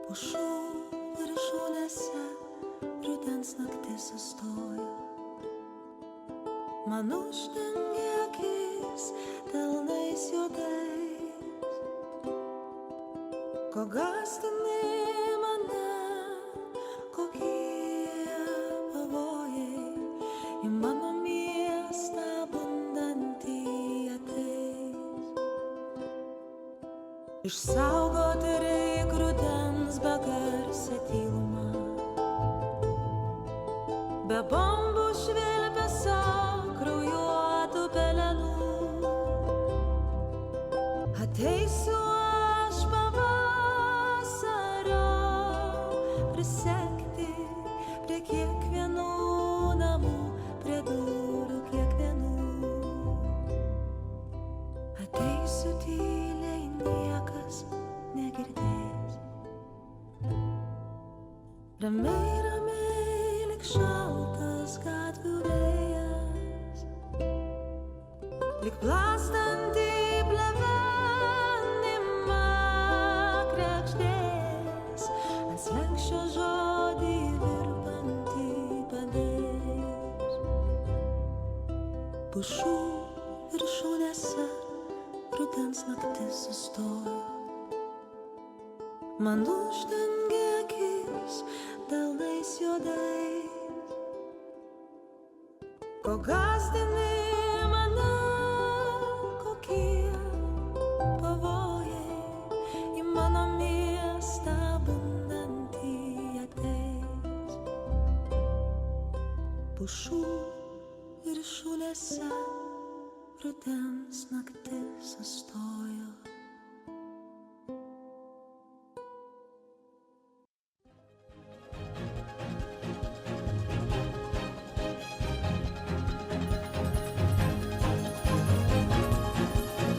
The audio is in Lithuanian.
Pušų viršūnėse rudens naktis sustojo. Man uždengė akis delnais juodais. Ko gąsdini mane, kokie pavojai į mano miestą bundantį ateis. Išsaugoti reik rudens begarsę tylumą, be bombų švilpesio kraujuotų pelenų. Ateisiu aš pavasario prisekti prie kiekvienų namų, prie durų kiekvienų. Ateisiu tyliai, niekas negirdės. Ramiai, ramiai, lyg šaltas gatvių vėjas, lyg plazdanti plevenimą kregždės, ant slenksčio žodį virpantį padės. Pušų viršūnėse rudens naktis sustojo. Man uždengė akis delnais juodais. Ko gąsdini mane, kokie pavojai į mano miestą bundantį ateis. Pušų viršūnėse rudens naktis sustojo.